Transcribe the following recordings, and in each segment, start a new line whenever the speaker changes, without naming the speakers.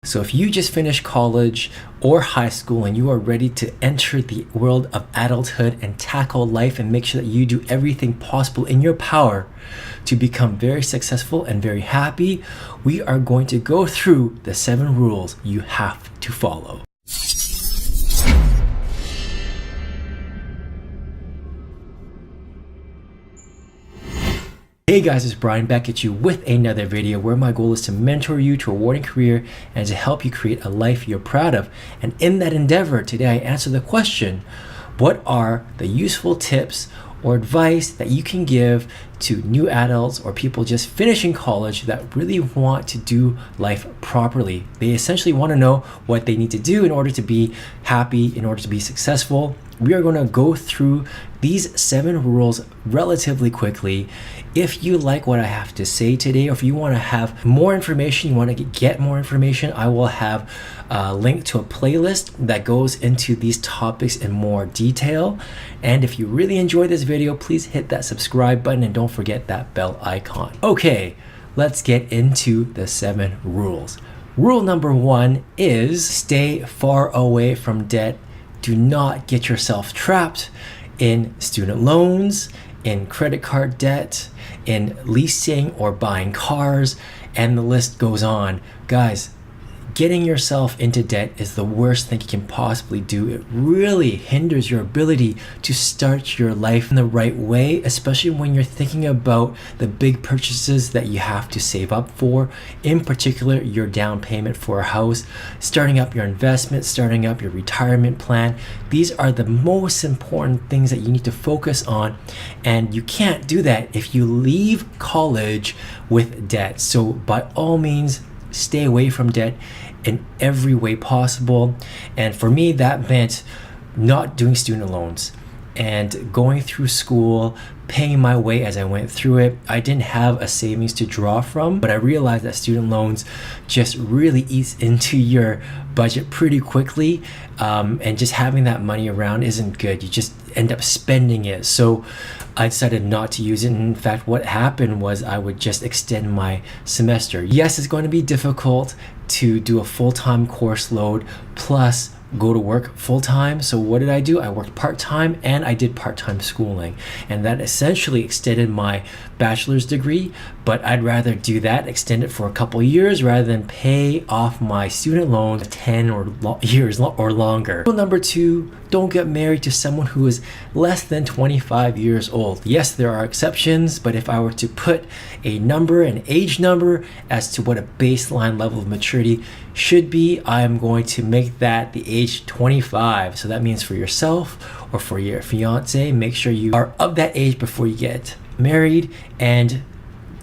So if you just finished college or high school and you are ready to enter the world of adulthood and tackle life and make sure that you do everything possible in your power to become very successful and very happy, we are going to go through the 7 rules you have to follow. Hey guys, it's Brian back at you with another video where my goal is to mentor you to a rewarding career and to help you create a life you're proud of. And in that endeavor, today I answer the question, what are the useful tips or advice that you can give to new adults or people just finishing college that really want to do life properly? They essentially want to know what they need to do in order to be happy, in order to be successful. We are going to go through these 7 rules relatively quickly. If you like what I have to say today, or if you want to have more information, you want to get more information, I will have a link to a playlist that goes into these topics in more detail. And if you really enjoyed this video, please hit that subscribe button and don't forget that bell icon. Okay, let's get into the 7 rules. Rule number 1 is stay far away from debt. Do not get yourself trapped in student loans, in credit card debt, in leasing or buying cars, and the list goes on. Guys, getting yourself into debt is the worst thing you can possibly do. It really hinders your ability to start your life in the right way, especially when you're thinking about the big purchases that you have to save up for, in particular your down payment for a house, starting up your investment, starting up your retirement plan. These are the most important things that you need to focus on, and you can't do that if you leave college with debt. So by all means, stay away from debt in every way possible. And for me, that meant not doing student loans and going through school, paying my way as I went through it. I didn't have a savings to draw from, but I realized that student loans just really eats into your budget pretty quickly, and just having that money around isn't good. You just end up spending it. So I decided not to use it. And in fact, what happened was I would just extend my semester. Yes, it's going to be difficult to do a full-time course load plus go to work full-time. So what did I do? I worked part-time and I did part-time schooling, and that essentially extended my bachelor's degree. But I'd rather do that, extend it for a couple years rather than pay off my student loans 10 years or longer. Rule number 2, don't get married to someone who is less than 25 years old. Yes, there are exceptions, but if I were to put a number, an age number as to what a baseline level of maturity should be, I'm going to make that the age 25. So that means for yourself or for your fiance, make sure you are of that age before you get married. And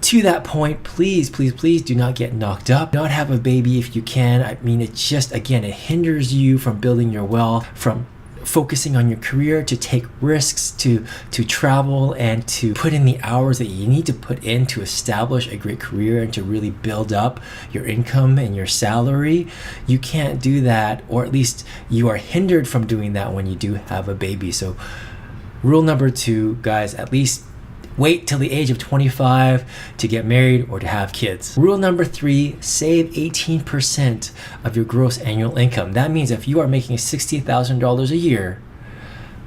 to that point, please do not get knocked up. Do not have a baby if you can. I mean, it just, again, it hinders you from building your wealth, from focusing on your career, to take risks, to travel, and to put in the hours that you need to put in to establish a great career and to really build up your income and your salary. You can't do that, or at least you are hindered from doing that when you do have a baby. So rule number 2, guys, at least wait till the age of 25 to get married or to have kids. Rule number 3, save 18% of your gross annual income. That means if you are making $60,000 a year,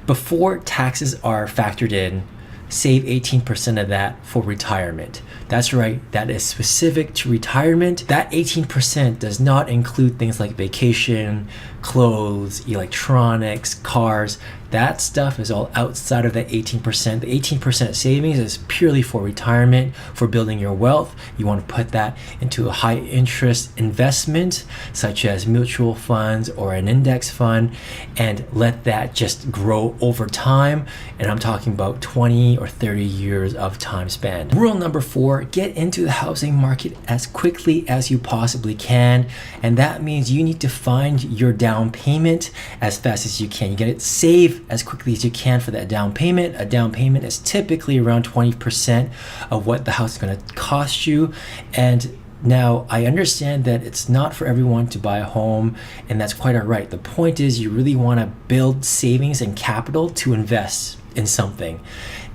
before taxes are factored in, save 18% of that for retirement. That's right, that is specific to retirement. That 18% does not include things like vacation, clothes, electronics, cars. That stuff is all outside of that 18%. The 18% savings is purely for retirement, for building your wealth. You want to put that into a high interest investment, such as mutual funds or an index fund, and let that just grow over time. And I'm talking about 20 or 30 years of time span. Rule number 4, get into the housing market as quickly as you possibly can. And that means you need to find your down payment as fast as you can. You get it saved as quickly as you can for that down payment. A down payment is typically around 20% of what the house is going to cost you. And now, I understand that it's not for everyone to buy a home, and that's quite all right. The point is you really want to build savings and capital to invest in something.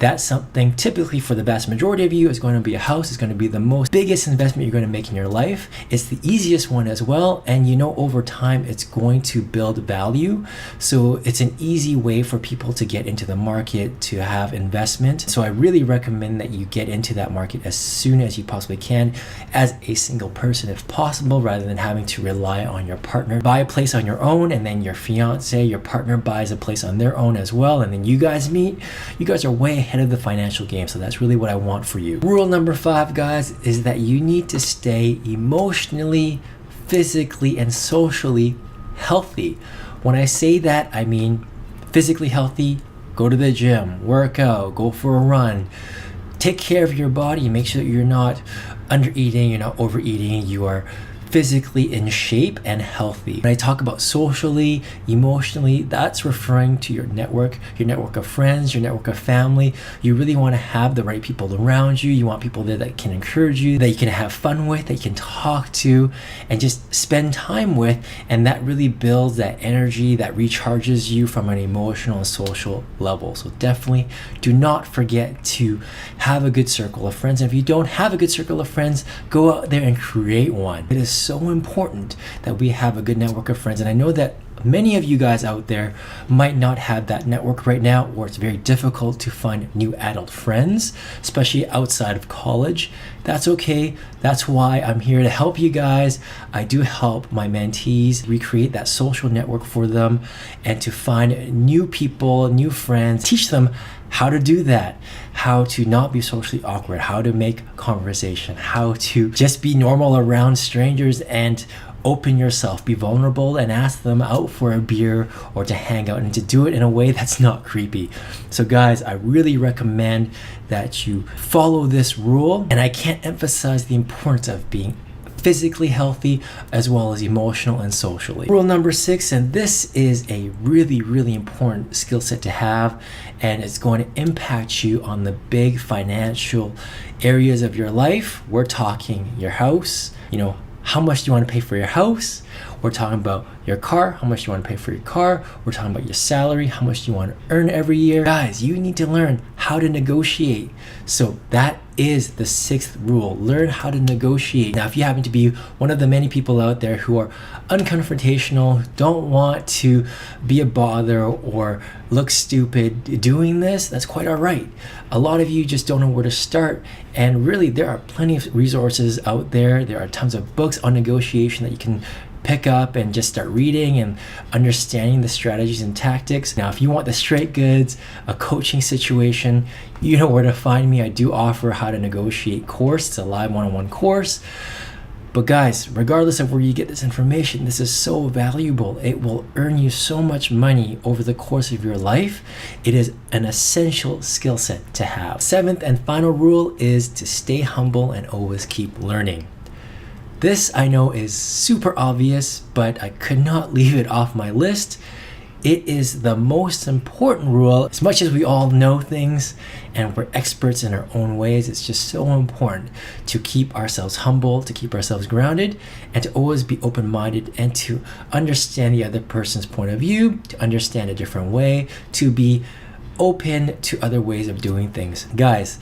That's something typically for the vast majority of you is going to be a house. It's going to be the biggest investment you're going to make in your life. It's the easiest one as well. And over time, it's going to build value. So it's an easy way for people to get into the market, to have investment. So I really recommend that you get into that market as soon as you possibly can as a single person if possible, rather than having to rely on your partner. Buy a place on your own, and then your fiance, your partner buys a place on their own as well. And then you guys meet. You guys are way ahead of the financial game. So that's really what I want for you. Rule number 5, guys, is that you need to stay emotionally, physically, and socially healthy. When I say that, I mean physically healthy. Go to the gym, work out, go for a run, take care of your body, make sure that you're not under eating, you're not overeating, you are physically in shape and healthy. When I talk about socially, emotionally, that's referring to your network of friends, your network of family. You really want to have the right people around you. You want people there that can encourage you, that you can have fun with, that you can talk to, and just spend time with. And that really builds that energy that recharges you from an emotional and social level. So definitely do not forget to have a good circle of friends. And if you don't have a good circle of friends, go out there and create one. It is so important that we have a good network of friends. And I know that many of you guys out there might not have that network right now, or it's very difficult to find new adult friends, especially outside of college. That's okay. That's why I'm here to help you guys. I do help my mentees recreate that social network for them and to find new people, new friends, teach them how to do that, how to not be socially awkward, how to make conversation, how to just be normal around strangers and open yourself, be vulnerable, and ask them out for a beer or to hang out, and to do it in a way that's not creepy. So guys, I really recommend that you follow this rule, and I can't emphasize the importance of being physically healthy as well as emotional and socially. Rule number 6, and this is a really important skill set to have, and it's going to impact you on the big financial areas of your life. We're talking your house, how much do you want to pay for your house? We're talking about your car, how much do you want to pay for your car? We're talking about your salary, how much do you want to earn every year? Guys, you need to learn how to negotiate. So that is the 6th rule. Learn how to negotiate. Now, if you happen to be one of the many people out there who are unconfrontational, don't want to be a bother or look stupid doing this, that's quite all right. A lot of you just don't know where to start. And really, there are plenty of resources out there. There are tons of books on negotiation that you can pick up and just start reading and understanding the strategies and tactics. Now, if you want the straight goods, a coaching situation, you know where to find me. I do offer a how to negotiate course. It's a live one-on-one course. But guys, regardless of where you get this information, this is so valuable. It will earn you so much money over the course of your life. It is an essential skill set to have. 7th and final rule is to stay humble and always keep learning. This I know is super obvious, but I could not leave it off my list. It is the most important rule. As much as we all know things and we're experts in our own ways, it's just so important to keep ourselves humble, to keep ourselves grounded, and to always be open-minded and to understand the other person's point of view, to understand a different way, to be open to other ways of doing things. Guys,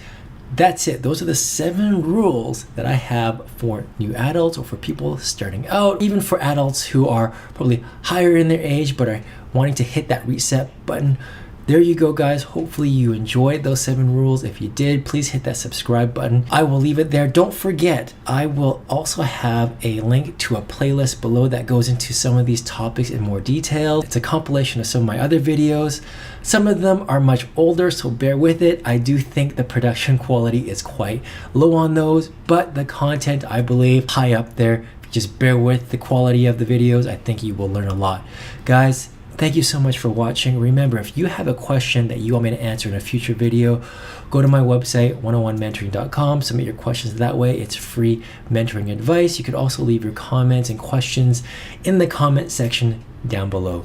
that's it. Those are the 7 rules that I have for new adults or for people starting out, even for adults who are probably higher in their age but are wanting to hit that reset button. There you go, guys. Hopefully you enjoyed those 7 rules. If you did, please hit that subscribe button. I will leave it there. Don't forget, I will also have a link to a playlist below that goes into some of these topics in more detail. It's a compilation of some of my other videos. Some of them are much older, so bear with it. I do think the production quality is quite low on those, but the content, I believe, high up there. Just bear with the quality of the videos. I think you will learn a lot. Guys, thank you so much for watching. Remember, if you have a question that you want me to answer in a future video, go to my website, 101mentoring.com. Submit your questions that way. It's free mentoring advice. You could also leave your comments and questions in the comment section down below.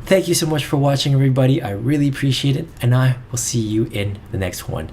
Thank you so much for watching, everybody. I really appreciate it, and I will see you in the next one.